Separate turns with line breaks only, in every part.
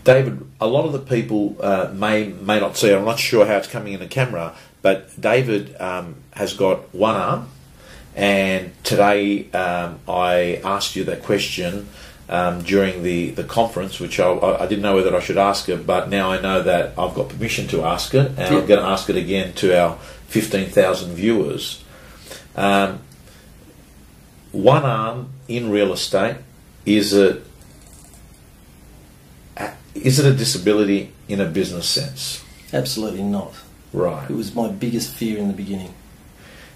David, a lot of the people may not see it. I'm not sure how it's coming in the camera, but David has got one arm, and today I asked you that question during the conference, which I didn't know whether I should ask it, but now I know that I've got permission to ask it, and I'm going to ask it again to our 15,000 viewers. One arm in real estate, is it a disability in a business sense?
Absolutely not.
Right.
It was my biggest fear in the beginning.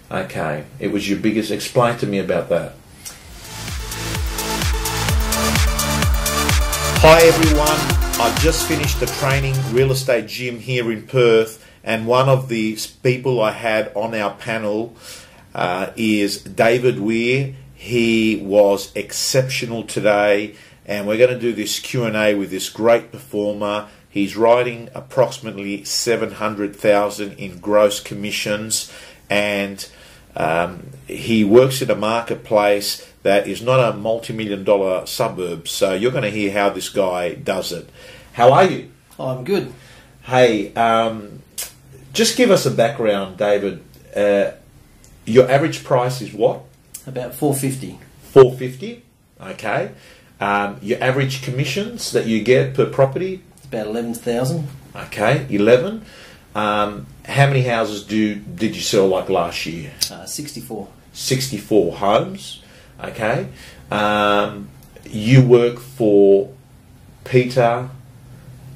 Okay. It was your biggest... Explain to me about that. Hi everyone. I've just finished the training real estate gym here in Perth, and one of the people I had on our panel is David Weir. He was exceptional today, and we're going to do this Q&A with this great performer. He's writing approximately $700,000 in gross commissions, and he works at a marketplace that is not a multi-million-dollar suburb. So you're going to hear how this guy does it. How are you?
Oh, I'm good.
Hey, just give us a background, David. Your average price is what?
About $450.
$450. Okay. Your average commissions that you get per property?
About 11,000.
Okay, 11. How many houses did you sell like last year?
64.
64 homes. Okay. You work for Peter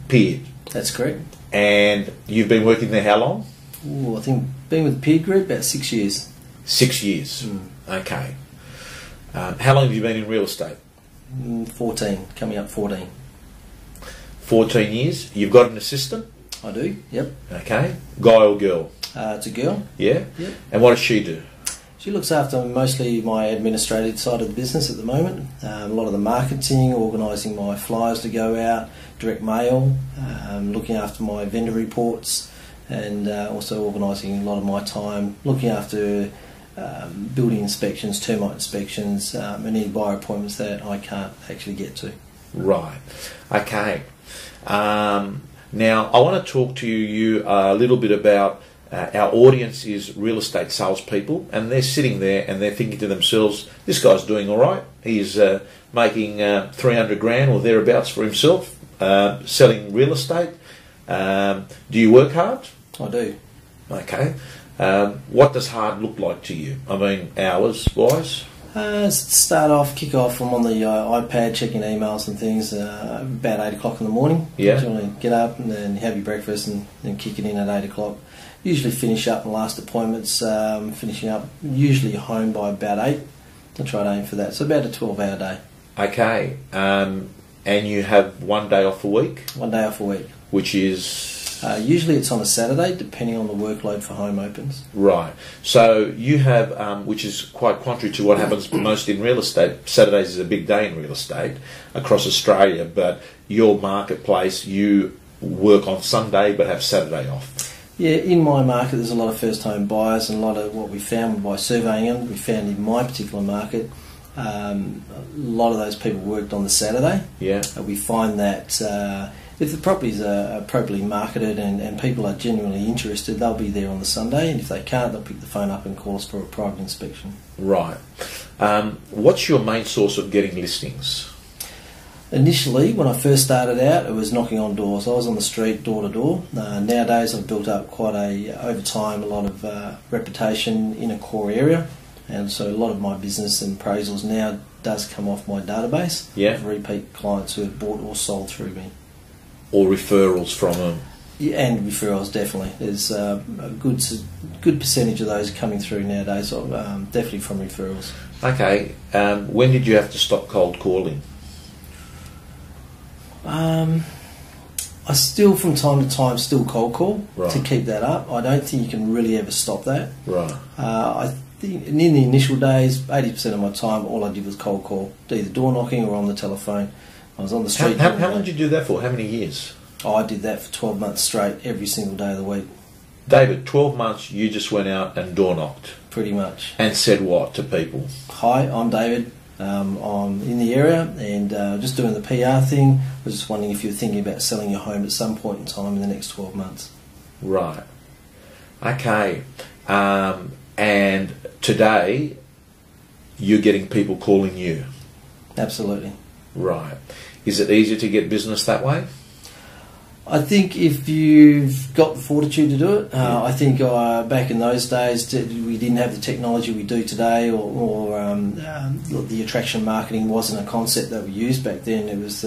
Peard.
That's correct.
And you've been working there how long?
Ooh, I think been with the Peard Group about 6 years.
6 years. Okay. How long have you been in real estate?
14, coming up 14.
14 years. You've got an assistant?
I do, yep.
Okay. Guy or girl?
It's a girl.
Yeah?
Yep.
And what does she do?
She looks after mostly my administrative side of the business at the moment. A lot of the marketing, organising my flyers to go out, direct mail, looking after my vendor reports, and also organising a lot of my time looking after building inspections, termite inspections, and any buyer appointments that I can't actually get to.
Right. Okay. Now, I want to talk to you a little bit about our audience is real estate salespeople, and they're sitting there and they're thinking to themselves, this guy's doing all right. He's making 300 grand or thereabouts for himself, selling real estate. Do you work hard?
I do.
Okay. What does hard look like to you? I mean, hours-wise?
Start off, kick off. I'm on the iPad checking emails and things about 8 o'clock in the morning.
Yeah.
Generally get up and then have your breakfast and then kick it in at 8 o'clock. Usually finish up my last appointments, finishing up usually home by about 8. I try to aim for that. So about a 12-hour day.
Okay. And you have 1 day off a week?
1 day off a week.
Which is?
Usually it's on a Saturday, depending on the workload for home opens.
Right. So you have, which is quite contrary to what happens most in real estate. Saturdays is a big day in real estate across Australia, but your marketplace, you work on Sunday but have Saturday off.
Yeah, in my market there's a lot of first-home buyers, and a lot of what we found by surveying them, we found in my particular market, a lot of those people worked on the Saturday.
Yeah.
We find that if the properties are appropriately marketed and people are genuinely interested, they'll be there on the Sunday, and if they can't, they'll pick the phone up and call us for a private inspection. Right.
What's your main source of getting listings?
Initially, when I first started out, it was knocking on doors. I was on the street, door to door. Nowadays, I've built up over time, a lot of reputation in a core area, and so a lot of my business and appraisals now does come off my database.
Yeah.
Of repeat clients who have bought or sold through me.
Or referrals from them?
Yeah, and referrals, definitely. There's a good percentage of those coming through nowadays, definitely from referrals.
Okay. When did you have to stop cold calling?
I still, from time to time, still cold call.
Right.
To keep that up. I don't think you can really ever stop that.
Right.
I think in the initial days, 80% of my time, all I did was cold call, either door knocking or on the telephone. I was on the street.
How long did you do that for? How many years?
I did that for 12 months straight, every single day of the week.
David, 12 months you just went out and door knocked?
Pretty much.
And said what to people?
Hi, I'm David. I'm in the area and just doing the PR thing. I was just wondering if you're thinking about selling your home at some point in time in the next 12 months.
Right. Okay. And today, you're getting people calling you?
Absolutely.
Right. Is it easier to get business that way?
I think if you've got the fortitude to do it, I think back in those days we didn't have the technology we do today, or the attraction marketing wasn't a concept that we used back then. It was,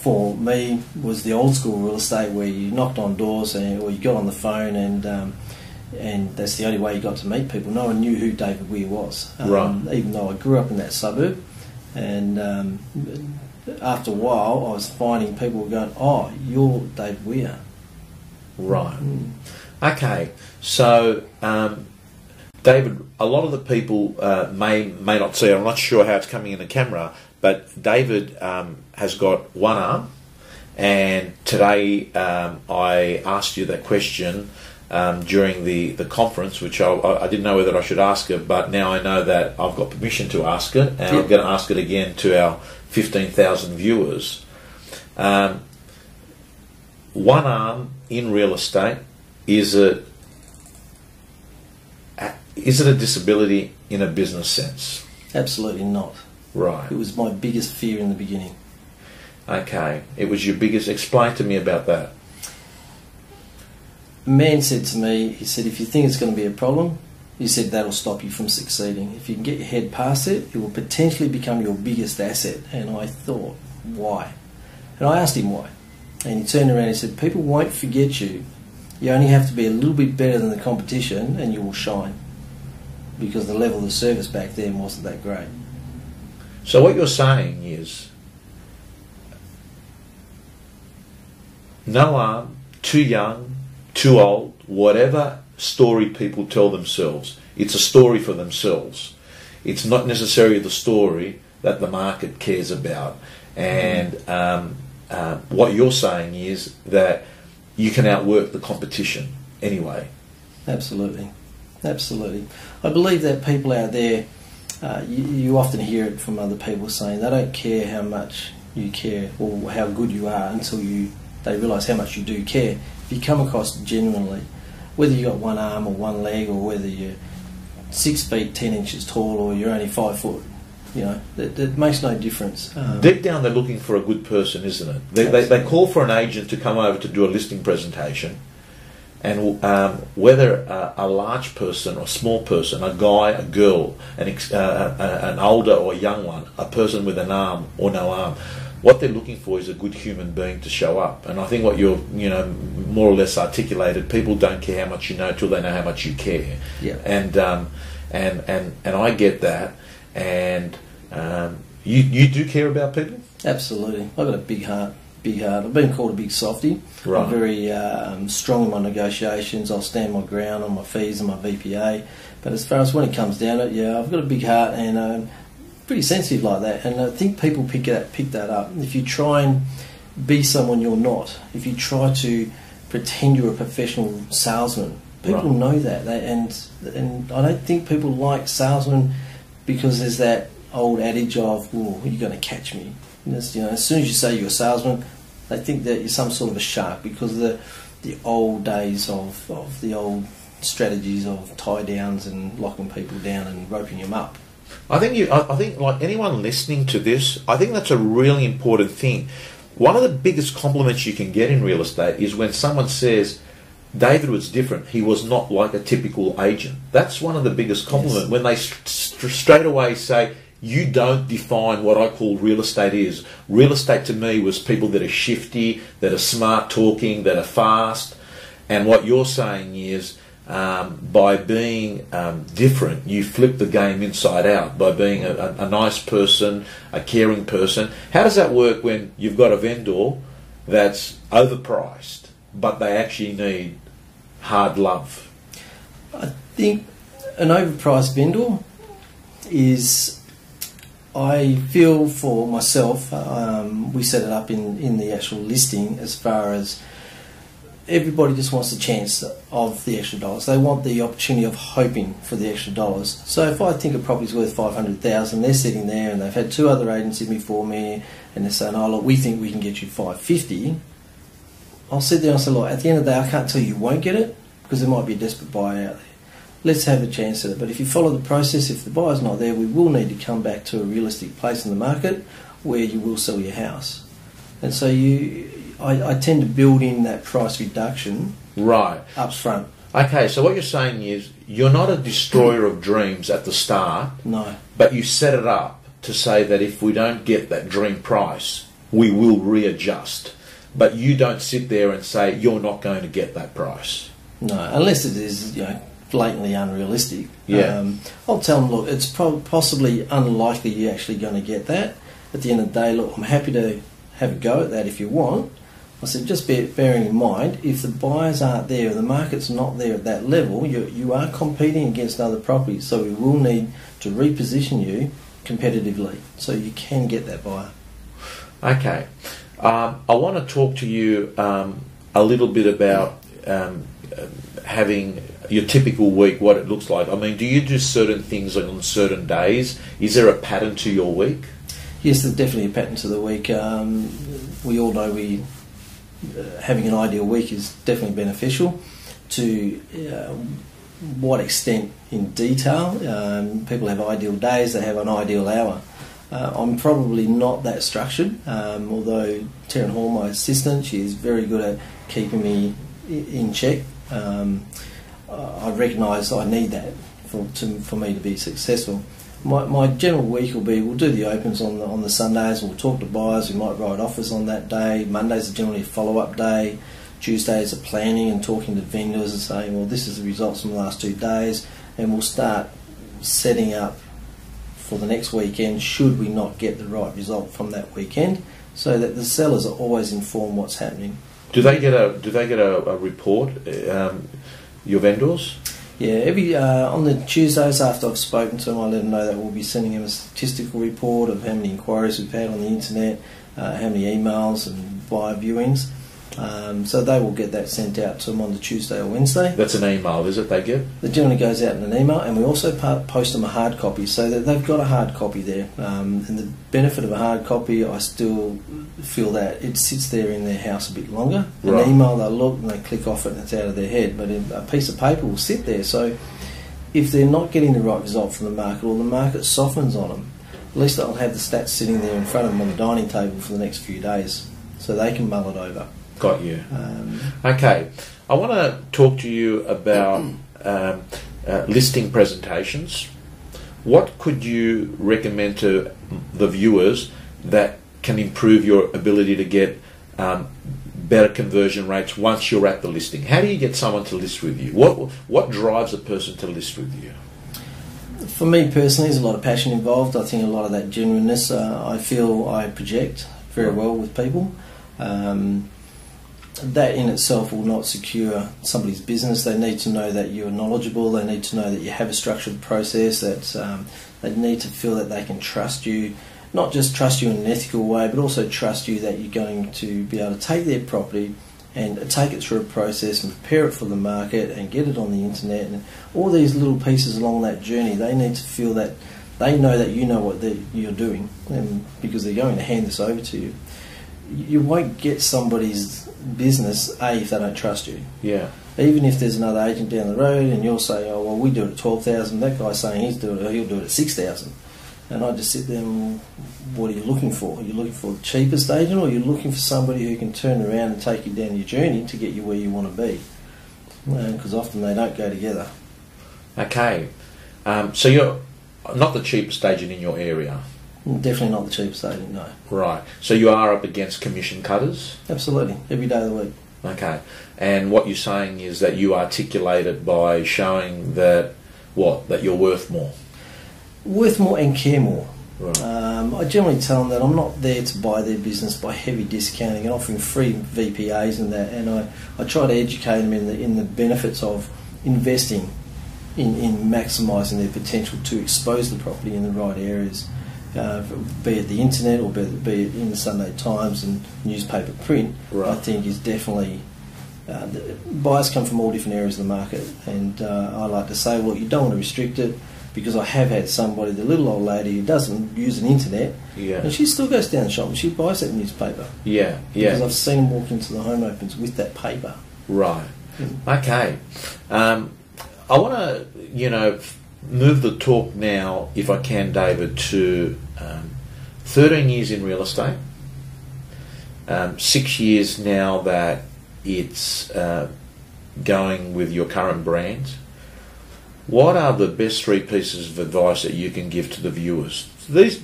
for me, was the old school real estate where you knocked on doors or you got on the phone and that's the only way you got to meet people. No one knew who David Weir was, even though I grew up in that suburb. And after a while, I was finding people were going, "Oh, you're David Weir."
Right. Okay. So, David, a lot of the people may not see it. I'm not sure how it's coming in the camera, but David has got one arm. And today I asked you that question during the conference, which I didn't know whether I should ask it, but now I know that I've got permission to ask it, and I'm going to ask it again to our 15,000 viewers. One arm in real estate, is it a disability in a business sense?
Absolutely not.
Right.
It was my biggest fear in the beginning.
Okay. It was your biggest... Explain to me about that.
A man said to me, he said, if you think it's going to be a problem, he said that'll stop you from succeeding. If you can get your head past it, it will potentially become your biggest asset. And I thought, why? And I asked him why. And he turned around and he said, people won't forget you. You only have to be a little bit better than the competition and you will shine. Because the level of service back then wasn't that great.
So what you're saying is, no arm, too young, too old, whatever story people tell themselves, it's a story for themselves. It's not necessarily the story that the market cares about. And what you're saying is that you can outwork the competition anyway.
Absolutely. Absolutely. I believe that people out there, you often hear it from other people saying they don't care how much you care or how good you are until they realise how much you do care. If you come across genuinely, whether you've got one arm or one leg, or whether you're 6 feet 10 inches tall or you're only 5 foot, that makes no difference.
Deep down they're looking for a good person, isn't it? They call for an agent to come over to do a listing presentation, and whether a large person or small person, a guy, a girl, an older or young one, a person with an arm or no arm, what they're looking for is a good human being to show up. And I think what you're, more or less articulated, people don't care how much you know till they know how much you care.
Yeah.
And I get that. And you do care about people?
Absolutely. I've got a big heart. I've been called a big softie.
Right.
I'm very strong in my negotiations. I'll stand my ground on my fees and my VPA. But as far as when it comes down to it, I've got a big heart and pretty sensitive like that. And I think people pick that up. If you try and be someone you're not, if you try to pretend you're a professional salesman, people know that. And I don't think people like salesmen because there's that old adage of, "Oh, you're going to catch me." As soon as you say you're a salesman, they think that you're some sort of a shark because of the old days of the old strategies of tie downs and locking people down and roping them up.
I think like anyone listening to this, I think that's a really important thing. One of the biggest compliments you can get in real estate is when someone says, David was different. He was not like a typical agent. That's one of the biggest compliments. Yes. When they straight away say, you don't define what I call real estate is. Real estate to me was people that are shifty, that are smart talking, that are fast. And what you're saying is, by being different, you flip the game inside out. By being a nice person, a caring person. How does that work when you've got a vendor that's overpriced, but they actually need hard love?
I think an overpriced vendor is, I feel for myself, we set it up in the actual listing as far as everybody just wants the chance of the extra dollars. They want the opportunity of hoping for the extra dollars. So if I think a property's worth $500,000, they're sitting there and they've had 2 other agents in before me, and they're saying, "Oh look, we think we can get you $550." I'll sit there and say, "Look, at the end of the day, I can't tell you won't get it because there might be a desperate buyer out there. Let's have a chance at it. But if you follow the process, if the buyer's not there, we will need to come back to a realistic place in the market where you will sell your house." And so I tend to build in that price reduction
right
up front.
Okay, so what you're saying is you're not a destroyer of dreams at the start.
No.
But you set it up to say that if we don't get that dream price, we will readjust. But you don't sit there and say you're not going to get that price.
No, unless it is, blatantly unrealistic.
Yeah.
I'll tell them, look, it's possibly unlikely you're actually going to get that. At the end of the day, look, I'm happy to have a go at that if you want. I said, just bearing in mind, if the buyers aren't there and the market's not there at that level, you are competing against other properties, so we will need to reposition you competitively so you can get that buyer.
Okay. I want to talk to you a little bit about having your typical week, what it looks like. I mean, do you do certain things on certain days? Is there a pattern to your week?
Yes, there's definitely a pattern to the week. We all know having an ideal week is definitely beneficial. To what extent in detail? People have ideal days, they have an ideal hour. I'm probably not that structured, although Taryn Hall, my assistant, she is very good at keeping me in check. I recognise I need that for me to be successful. My general week will be, we'll do the opens on the Sundays, we'll talk to buyers, we might write offers on that day. Mondays are generally a follow-up day. Tuesdays are planning and talking to vendors and saying, well, this is the results from the last 2 days, and we'll start setting up for the next weekend should we not get the right result from that weekend, so that the sellers are always informed what's happening.
Do they get a report, your vendors?
Yeah, on the Tuesdays after I've spoken to them, I let them know that we'll be sending them a statistical report of how many inquiries we've had on the internet, how many emails and buyer viewings. So they will get that sent out to them on the Tuesday or Wednesday.
That's an email, is it, they get?
It generally goes out in an email, and we also post them a hard copy so that they've got a hard copy there. And the benefit of a hard copy, I still feel that it sits there in their house a bit longer.
Right.
An email, they'll look and they click off it and it's out of their head, but a piece of paper will sit there. So if they're not getting the right result from the market, or the market softens on them, at least they'll have the stats sitting there in front of them on the dining table for the next few days so they can mull it over.
Got you. Okay. I want to talk to you about listing presentations. What could you recommend to the viewers that can improve your ability to get better conversion rates once you're at the listing? How do you get someone to list with you? What drives a person to list with you?
For me personally, there's a lot of passion involved. I think a lot of that genuineness, I feel I project very well with people. That in itself will not secure somebody's business. They need to know that you're knowledgeable. They need to know that you have a structured process. That they need to feel that they can trust you, not just trust you in an ethical way, but also trust you that you're going to be able to take their property and take it through a process and prepare it for the market and get it on the internet. And all these little pieces along that journey, they need to feel that they know that you know what you're doing, and because they're going to hand this over to you. You won't get somebody's business if they don't trust you.
Yeah.
Even if there's another agent down the road and you're saying, oh well, we do it at 12,000, that guy's saying he'll do it at 6,000, and I just sit there and, what are you looking for? Are you looking for the cheapest agent, or are you looking for somebody who can turn around and take you down your journey to get you where you want to be? Because often they don't go together.
Okay. So you're not the cheapest agent in your area?
Definitely not the cheapest agent, no.
Right. So you are up against commission cutters?
Absolutely. Every day of the week.
Okay. And what you're saying is that you articulate it by showing that, that you're worth more? Worth more and care more.
Right. I generally tell them that I'm not there to buy their business by heavy discounting and offering free VPAs and that, and I try to educate them in the benefits of investing in maximising their potential to expose the property in the right areas. Be it the internet or be it in the Sunday Times and newspaper print, right. I think is definitely Buyers come from all different areas of the market, and I like to say, well, you don't want to restrict it, because I have had somebody, the little old lady who doesn't use an internet, and she still goes down the shop and she buys that newspaper. Because I've seen them walk into the home opens with that paper.
Right. Okay. I want to, move the talk now, if I can, David, to 13 years in real estate, 6 years now that it's going with your current brand. What are the best 3 pieces of advice that you can give to the viewers?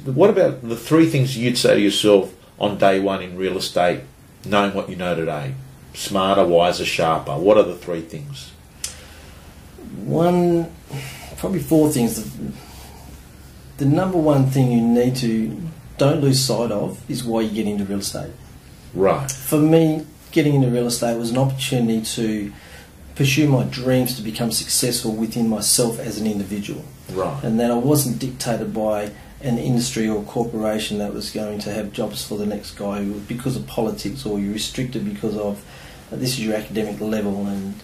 What about the 3 things you'd say to yourself on day one in real estate, knowing what you know today? Smarter, wiser, sharper. What are the 3 things?
Probably 4 things. The number one thing you need to don't lose sight of is why you get into real estate.
Right.
For me, getting into real estate was an opportunity to pursue my dreams to become successful within myself as an individual.
Right.
And that I wasn't dictated by an industry or corporation that was going to have jobs for the next guy because of politics, or you're restricted because of this is your academic level. And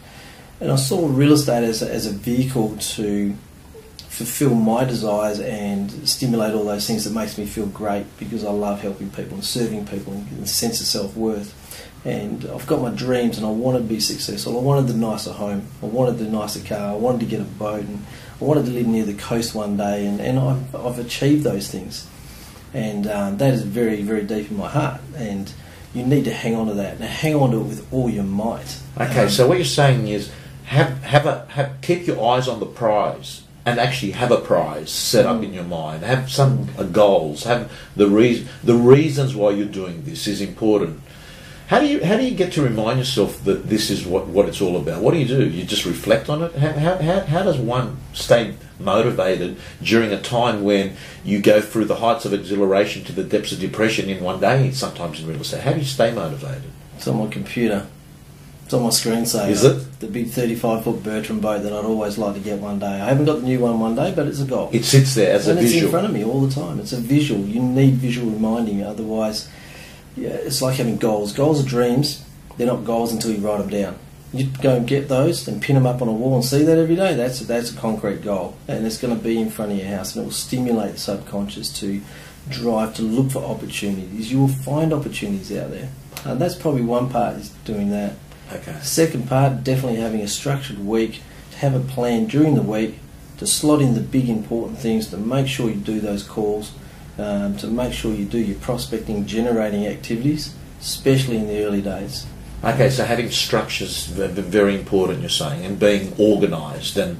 I saw real estate as a vehicle to fulfill my desires and stimulate all those things that makes me feel great, because I love helping people and serving people and getting a sense of self-worth. And I've got my dreams and I want to be successful. I wanted the nicer home, I wanted the nicer car, I wanted to get a boat, and I wanted to live near the coast one day, and I've achieved those things. And that is very, very deep in my heart, and you need to hang on to that, and hang on to it with all your might.
Okay, so what you're saying is keep your eyes on the prize, and actually have a prize set up in your mind. Have some goals. Have the reasons why you're doing this is important. How do you get to remind yourself that this is what it's all about? What do? You just reflect on it? How does one stay motivated during a time when you go through the heights of exhilaration to the depths of depression in one day, sometimes in real estate? How do you stay motivated?
It's on my computer. It's on my screensaver.
Is it?
The big 35-foot Bertram boat that I'd always like to get one day. I haven't got the new one day, but it's a goal.
It sits there as a visual.
And it's in front of me all the time. It's a visual. You need visual reminding, otherwise... Yeah, it's like having goals. Goals are dreams. They're not goals until you write them down. You go and get those and pin them up on a wall and see that every day. That's a concrete goal, and it's going to be in front of your house, and it will stimulate the subconscious to drive to look for opportunities. You will find opportunities out there, and that's probably one part, is doing that.
Okay.
Second part, definitely having a structured week, to have a plan during the week, to slot in the big important things, to make sure you do those calls. To make sure you do your prospecting, generating activities, especially in the early days.
Okay, so having structures very important, you're saying, and being organised, and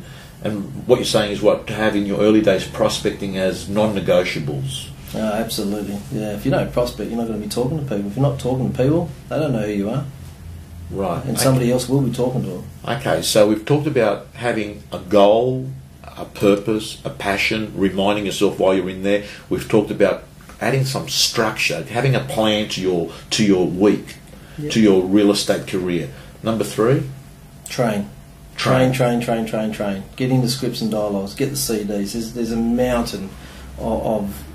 what you're saying is to have in your early days prospecting as non-negotiables.
Absolutely, yeah. If you don't prospect, you're not going to be talking to people. If you're not talking to people, they don't know who you are.
Right.
And somebody else will be talking to them.
Okay, so we've talked about having a goal, a purpose, a passion, reminding yourself while you're in there. We've talked about adding some structure, having a plan to your week, to your real estate career. Number 3? Train.
Get into scripts and dialogues, get the CDs. There's a mountain of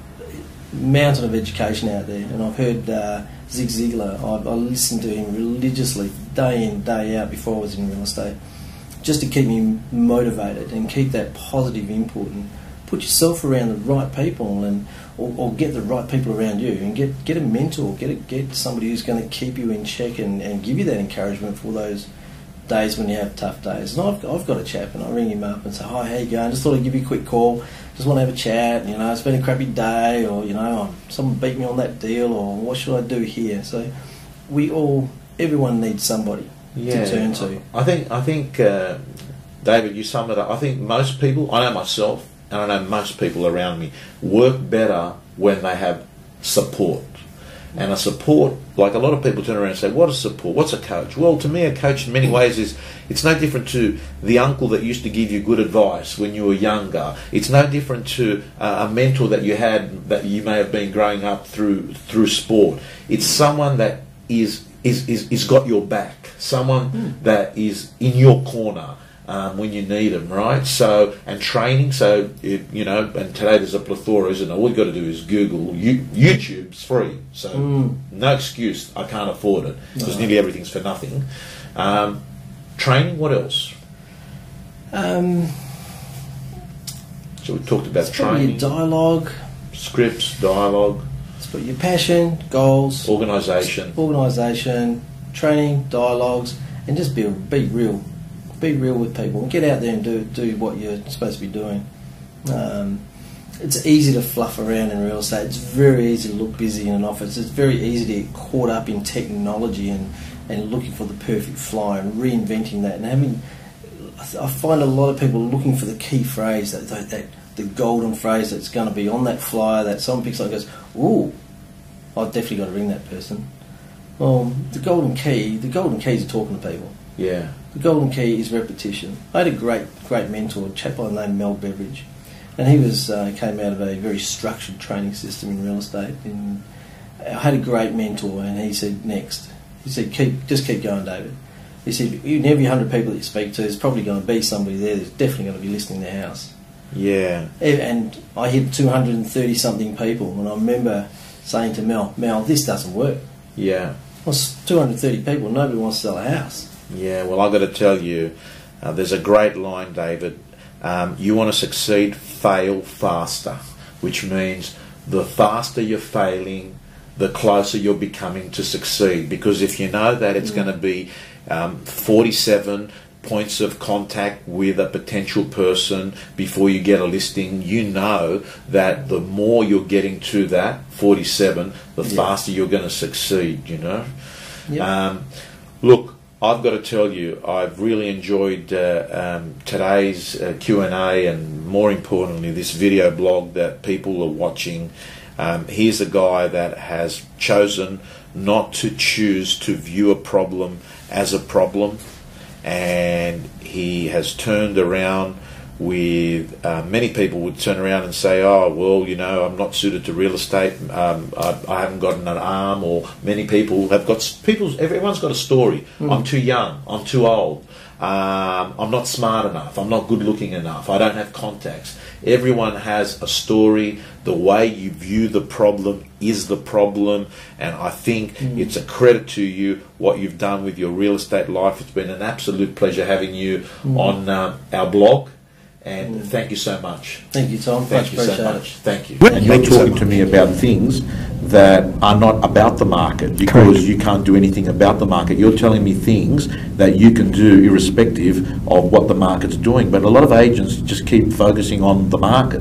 education out there, and I've heard Zig Ziglar. I listened to him religiously, day in, day out, before I was in real estate, just to keep me motivated and keep that positive input, and put yourself around the right people, and or get the right people around you, and get a mentor, get somebody who's going to keep you in check and give you that encouragement for those days when you have tough days. And I've got a chap, and I ring him up and say, "Hi, how you going? Just thought I'd give you a quick call. Just want to have a chat. It's been a crappy day, or someone beat me on that deal, or what should I do here?" So everyone needs somebody to turn to.
I think, David, you summed it up. I think most people, I know myself, and I know most people around me, work better when they have support. And a support, like a lot of people turn around and say, what is support? What's a coach? Well, to me, a coach in many ways it's no different to the uncle that used to give you good advice when you were younger. It's no different to a mentor that you had, that you may have been growing up through sport. It's someone that is got your back, someone that is in your corner. when you need them, right? So, and training, so, you know, and today there's a plethora, isn't it? All you've got to do is Google. YouTube's free, so no excuse, I can't afford it, because nearly everything's for nothing. Training, what else? So we talked about training.
Your dialogue.
Scripts, dialogue.
It's put your passion, goals.
Organisation,
training, dialogues, and just be real. Be real with people and get out there and do what you're supposed to be doing. It's easy to fluff around in real estate. It's very easy to look busy in an office. It's very easy to get caught up in technology and looking for the perfect fly and reinventing that. And I find a lot of people looking for the key phrase, that the golden phrase that's going to be on that flyer that someone picks up and goes, "Ooh, I've definitely got to ring that person." Well, the golden key is talking to people.
Yeah.
The golden key is repetition. I had a great mentor, a chap by the name Mel Beveridge, and he came out of a very structured training system in real estate. And I had a great mentor, and he said, next, he said, just keep going, David. He said, in every 100 people that you speak to, there's probably going to be somebody there that's definitely going to be listening to their house.
Yeah.
And I hit 230 something people, and I remember saying to Mel, this doesn't work.
Yeah.
Well, 230 people, nobody wants to sell a house.
Yeah, well, I've got to tell you, there's a great line, David. You want to succeed, fail faster, which means the faster you're failing, the closer you're becoming to succeed. Because if you know that it's going to be 47 points of contact with a potential person before you get a listing, you know that the more you're getting to that 47, the faster you're going to succeed, you know. Yep. Look, I've got to tell you, I've really enjoyed today's Q&A, and more importantly this video blog that people are watching. Here's a guy that has chosen not to choose to view a problem as a problem, and he has turned around with many people would turn around and say, oh, well, you know, I'm not suited to real estate, I haven't got an arm, or many people have got, everyone's got a story. I'm too young, I'm too old, I'm not smart enough, I'm not good looking enough, I don't have contacts. Everyone has a story. The way you view the problem is the problem, and I think it's a credit to you what you've done with your real estate life. It's been an absolute pleasure having you on our blog. And thank you so much.
Thank you, Tom.
Thank you so much. Thank you. And you're talking to me about things that are not about the market, because you can't do anything about the market. You're telling me things that you can do irrespective of what the market's doing. But a lot of agents just keep focusing on the market.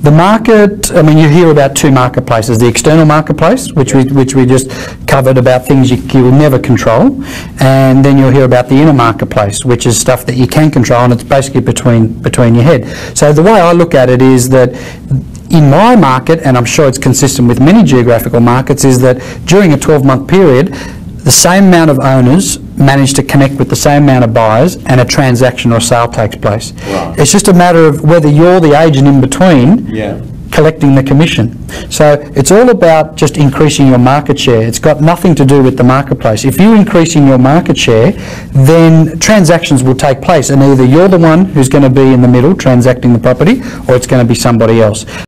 The market, I mean, you hear about two marketplaces: the external marketplace, which we just covered, about things you will never control, and then you'll hear about the inner marketplace, which is stuff that you can control, and it's basically between your head. So the way I look at it is that in my market, and I'm sure it's consistent with many geographical markets, is that during a 12-month period, the same amount of owners manage to connect with the same amount of buyers, and a transaction or sale takes place. Right. It's just a matter of whether you're the agent in between collecting the commission. So it's all about just increasing your market share. It's got nothing to do with the marketplace. If you're increasing your market share, then transactions will take place, and either you're the one who's going to be in the middle transacting the property, or it's going to be somebody else.